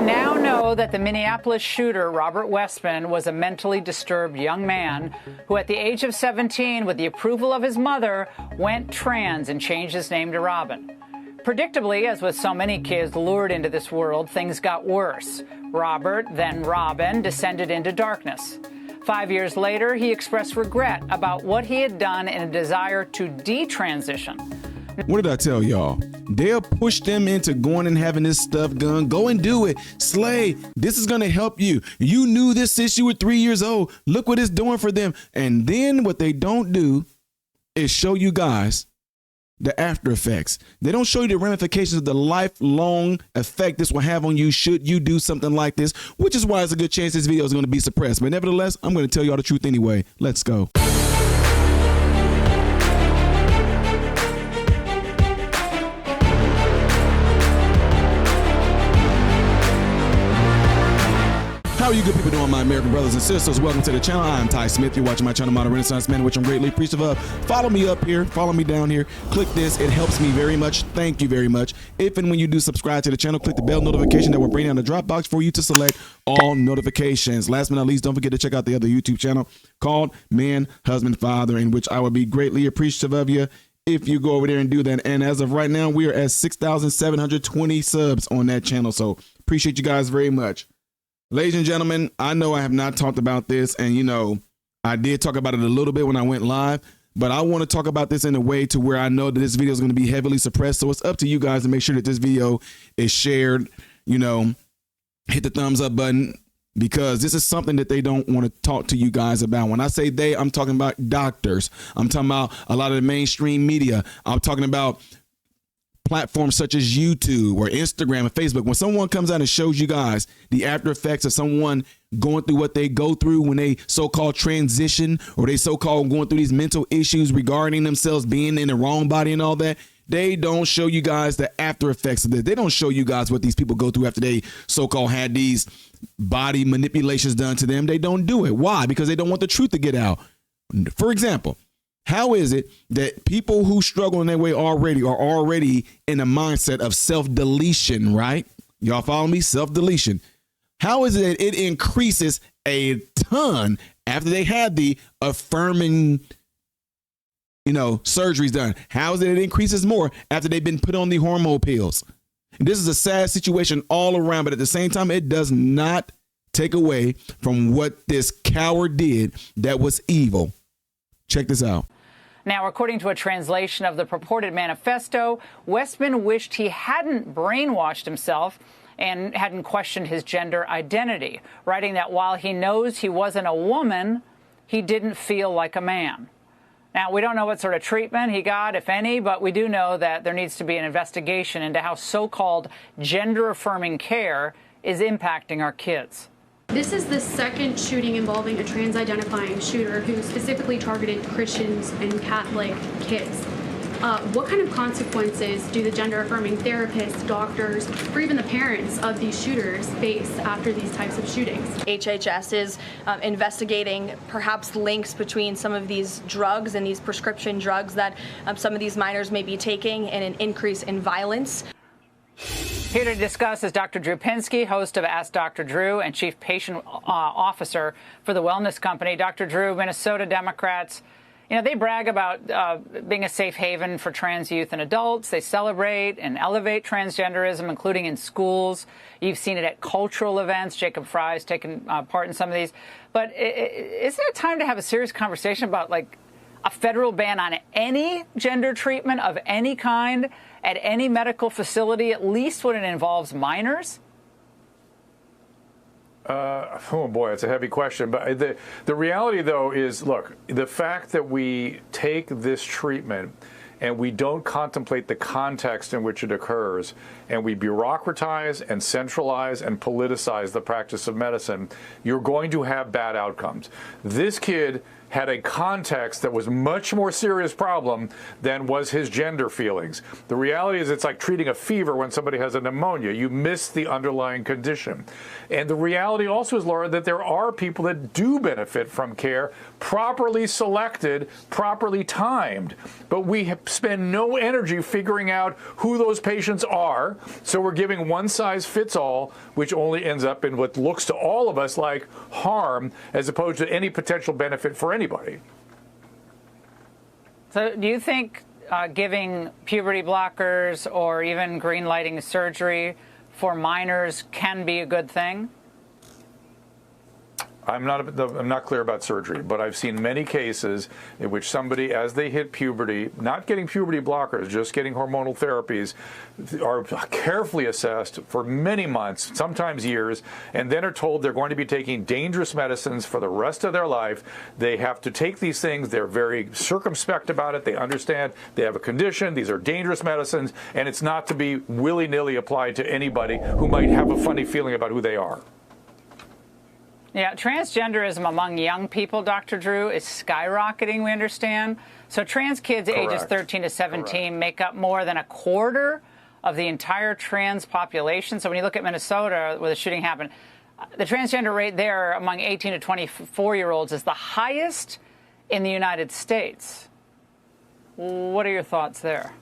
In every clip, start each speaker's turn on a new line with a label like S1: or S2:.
S1: now know that the Minneapolis shooter, Robert Westman, was a mentally disturbed young man who, at the age of 17, with the approval of his mother, went trans and changed his name to Robin. Predictably, as with so many kids lured into this world, things got worse. Robert, then Robin, descended into darkness. 5 years later, he expressed regret about what he had done and a desire to detransition.
S2: What did I tell y'all? They'll push them into going and having this stuff done. Go and do it. Slay. This is going to help you. You knew this since you were 3 years old. Look what it's doing for them. And then what they don't do is show you guys the after effects. They don't show you the ramifications of the lifelong effect this will have on you should you do something like this, which is why it's a good chance this video is going to be suppressed. But nevertheless, I'm going to tell y'all the truth anyway. Let's go. How are you good people doing, my American brothers and sisters? Welcome to the channel. I'm Ty Smith. You're watching my channel, Modern Renaissance Man, which I'm greatly appreciative of. Follow me up here. Follow me down here. Click this. It helps me very much. Thank you very much. If and when you do subscribe to the channel, click the bell notification that will bring down the drop box for you to select all notifications. Last but not least, don't forget to check out the other YouTube channel called Man, Husband, Father, in which I would be greatly appreciative of you if you go over there and do that. And as of right now, we are at 6,720 subs on that channel. So appreciate you guys very much. Ladies and gentlemen, I know I have not talked about this, and you know, I did talk about it a little bit when I went live, but I want to talk about this in a way to where I know that this video is going to be heavily suppressed. So it's up to you guys to make sure that this video is shared, you know, hit the thumbs up button, because this is something that they don't want to talk to you guys about. When I say they, I'm talking about doctors. I'm talking about a lot of the mainstream media. I'm talking about platforms such as YouTube or Instagram and Facebook. When someone comes out and shows you guys the after effects of someone going through what they go through when they so-called transition, or they so-called going through these mental issues regarding themselves being in the wrong body and all that, they don't show you guys the after effects of this. They don't show you guys what these people go through after they so-called had these body manipulations done to them. They don't do it. Why? Because they don't want the truth to get out. For example, how is it that people who struggle in that way already are already in a mindset of self-deletion, right? Y'all follow me? Self-deletion. How is it that it increases a ton after they had the affirming, you know, surgeries done? How is it increases more after they've been put on the hormone pills? And this is a sad situation all around, but at the same time, it does not take away from what this coward did that was evil. Check this out.
S1: Now, according to a translation of the purported manifesto, Westman wished he hadn't brainwashed himself and hadn't questioned his gender identity, writing that while he knows he wasn't a woman, he didn't feel like a man. Now, we don't know what sort of treatment he got, if any, but we do know that there needs to be an investigation into how so-called gender-affirming care is impacting our kids.
S3: This is the second shooting involving a trans-identifying shooter who specifically targeted Christians and Catholic kids. What kind of consequences do the gender-affirming therapists, doctors, or even the parents of these shooters face after these types of shootings?
S4: HHS is investigating perhaps links between some of these drugs and these prescription drugs that some of these minors may be taking, and an increase in violence.
S1: Here to discuss is Dr. Drew Pinsky, host of Ask Dr. Drew and Chief Patient Officer for the Wellness Company. Dr. Drew, Minnesota Democrats, you know, they brag about being a safe haven for trans youth and adults. They celebrate and elevate transgenderism, including in schools. You've seen it at cultural events. Jacob Fry's taken part in some of these. But isn't it time to have a serious conversation about, like, a federal ban on any gender treatment of any kind at any medical facility, at least when it involves minors?
S5: Oh boy, it's a heavy question. But the reality, though, is, look, the fact that we take this treatment and we don't contemplate the context in which it occurs, and we bureaucratize and centralize and politicize the practice of medicine, you're going to have bad outcomes. This kid had a context that was much more serious problem than was his gender feelings. The reality is it's like treating a fever when somebody has a pneumonia. You miss the underlying condition. And the reality also is, Laura, that there are people that do benefit from care, properly selected, properly timed. But we spend no energy figuring out who those patients are. So we're giving one size fits all, which only ends up in what looks to all of us like harm, as opposed to any potential benefit for anybody.
S1: So do you think giving puberty blockers or even green lighting surgery for minors can be a good thing?
S5: I'm not clear about surgery, but I've seen many cases in which somebody, as they hit puberty, not getting puberty blockers, just getting hormonal therapies, are carefully assessed for many months, sometimes years, and then are told they're going to be taking dangerous medicines for the rest of their life. They have to take these things. They're very circumspect about it. They understand they have a condition. These are dangerous medicines, and it's not to be willy-nilly applied to anybody who might have a funny feeling about who they are.
S1: Yeah, transgenderism among young people, Dr. Drew, is skyrocketing, we understand. So trans kids ages 13 to 17 make up more than a quarter of the entire trans population. So when you look at Minnesota, where the shooting happened, the transgender rate there among 18 to 24-year-olds is the highest in the United States. What are your thoughts there?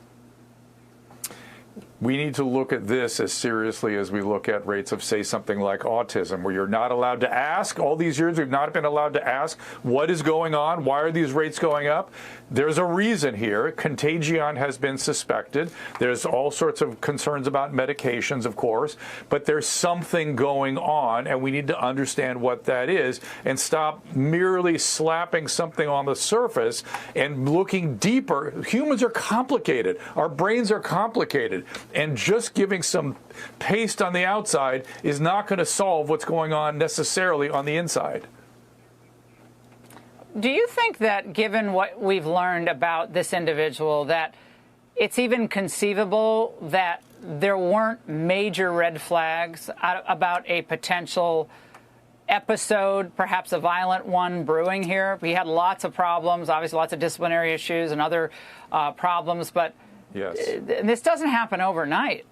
S5: We need to look at this as seriously as we look at rates of, say, something like autism, where you're not allowed to ask. All these years, we've not been allowed to ask what is going on. Why are these rates going up? There's a reason here. Contagion has been suspected. There's all sorts of concerns about medications, of course, but there's something going on, and we need to understand what that is and stop merely slapping something on the surface and looking deeper. Humans are complicated. Our brains are complicated. And just giving some paste on the outside is not going to solve what's going on necessarily on the inside.
S1: Do you think that, given what we've learned about this individual, that it's even conceivable that there weren't major red flags about a potential episode, perhaps a violent one, brewing here? We had lots of problems, obviously lots of disciplinary issues and other problems, but
S5: yes,
S1: this doesn't happen overnight.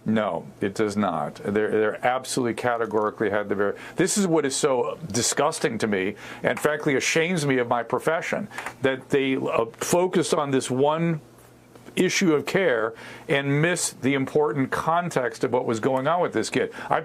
S5: No, it does not. They're absolutely categorically had the very. This is what is so disgusting to me, and frankly ashames me of my profession, that they focused on this one issue of care and missed the important context of what was going on with this kid. I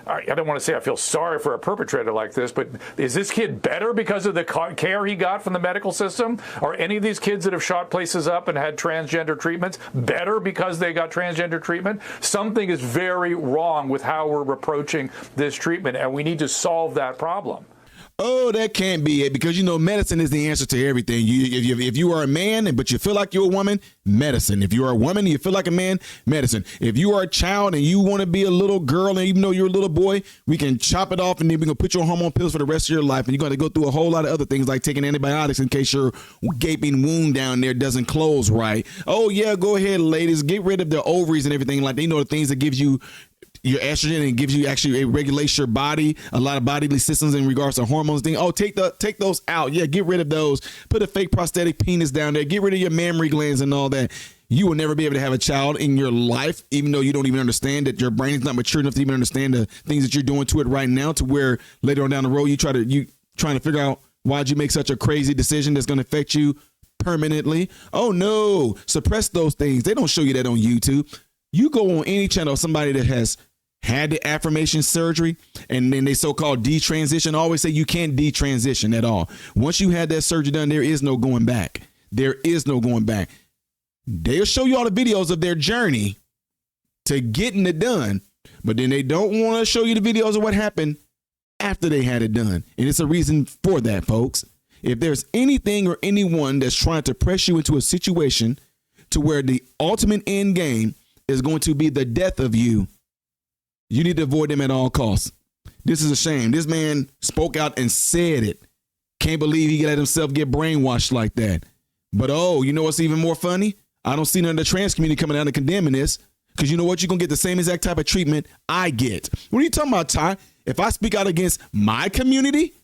S5: don't want to say I feel sorry for a perpetrator like this, but is this kid better because of the care he got from the medical system? Are any of these kids that have shot places up and had transgender treatments better because they got transgender treatment? Something is very wrong with how we're approaching this treatment, and we need to solve that problem.
S2: Oh, that can't be it, because, you know, medicine is the answer to everything. If you are a man, but you feel like you're a woman, medicine. If you are a woman and you feel like a man, medicine. If you are a child and you want to be a little girl, and even though you're a little boy, we can chop it off and then we're going to put you on hormone pills for the rest of your life. And you're going to go through a whole lot of other things like taking antibiotics in case your gaping wound down there doesn't close right. Oh, yeah, go ahead, ladies. Get rid of the ovaries and everything. Like, they know the things that gives you your estrogen and gives you actually, it regulates your body, a lot of bodily systems in regards to hormones thing. Oh, take those out. Yeah, get rid of those. Put a fake prosthetic penis down there. Get rid of your mammary glands and all that. You will never be able to have a child in your life, even though you don't even understand that your brain is not mature enough to even understand the things that you're doing to it right now, to where later on down the road you trying to figure out why'd you make such a crazy decision that's going to affect you permanently. Oh no, suppress those things. They don't show you that on YouTube. You go on any channel, somebody that has had the affirmation surgery and then they so-called detransition, always say you can't detransition at all. Once you had that surgery done, there is no going back. There is no going back. They'll show you all the videos of their journey to getting it done, but then they don't want to show you the videos of what happened after they had it done. And it's a reason for that, folks. If there's anything or anyone that's trying to press you into a situation to where the ultimate end game is going to be the death of you, you need to avoid them at all costs. This is a shame. This man spoke out and said it. Can't believe he let himself get brainwashed like that. But oh, you know what's even more funny? I don't see none of the trans community coming out and condemning this, because you know what? You're going to get the same exact type of treatment I get. What are you talking about, Ty? If I speak out against my community,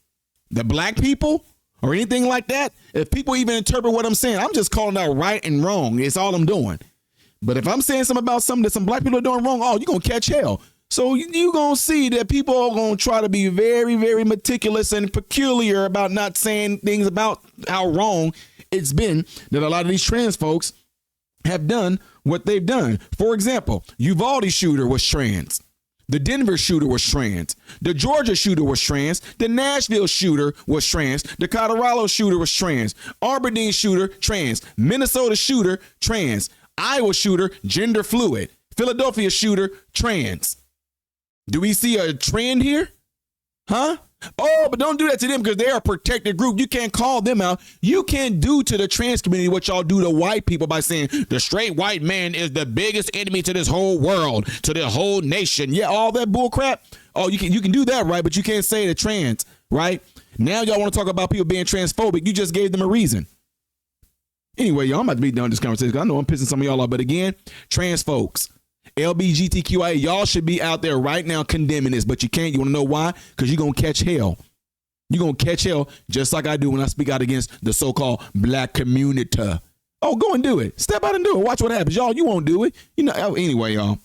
S2: the black people or anything like that. If people even interpret what I'm saying, I'm just calling out right and wrong. It's all I'm doing. But if I'm saying something about something that some black people are doing wrong, oh, you're going to catch hell. So you're going to see that people are going to try to be very, very meticulous and peculiar about not saying things about how wrong it's been that a lot of these trans folks have done what they've done. For example, Uvalde shooter was trans. The Denver shooter was trans. The Georgia shooter was trans. The Nashville shooter was trans. The Colorado shooter was trans. Aberdeen shooter, trans. Minnesota shooter, trans. Iowa shooter, gender fluid. Philadelphia shooter, trans. Do we see a trend here? Huh? Oh, but don't do that to them because they're a protected group. You can't call them out. You can't do to the trans community what y'all do to white people by saying the straight white man is the biggest enemy to this whole world, to the whole nation. Yeah, all that bull crap. Oh, you can do that, right? But you can't say the trans, right? Now y'all want to talk about people being transphobic. You just gave them a reason. Anyway, y'all, I'm about to be done with this conversation. I know I'm pissing some of y'all off, but again, trans folks, LGBTQIA, y'all should be out there right now condemning this, but you can't. You want to know why? Because you're going to catch hell. You're going to catch hell just like I do when I speak out against the so-called black community. Oh, go and do it. Step out and do it. Watch what happens. Y'all, you won't do it. You know. Anyway, y'all.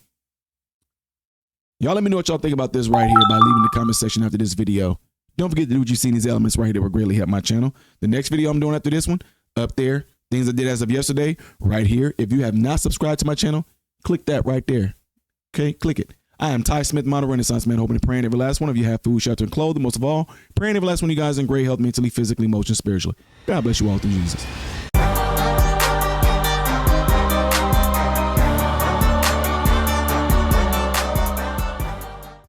S2: Y'all let me know what y'all think about this right here by leaving the comment section after this video. Don't forget to do what you see in these elements right here that will greatly help my channel. The next video I'm doing after this one, up there, things I did as of yesterday, right here. If you have not subscribed to my channel, click that right there. Okay, click it. I am Ty Smith, model Renaissance man, hoping and praying every last one of you have food, shelter, and clothing. Most of all, praying every last one of you guys in great health, mentally, physically, emotionally, spiritually. God bless you all through Jesus.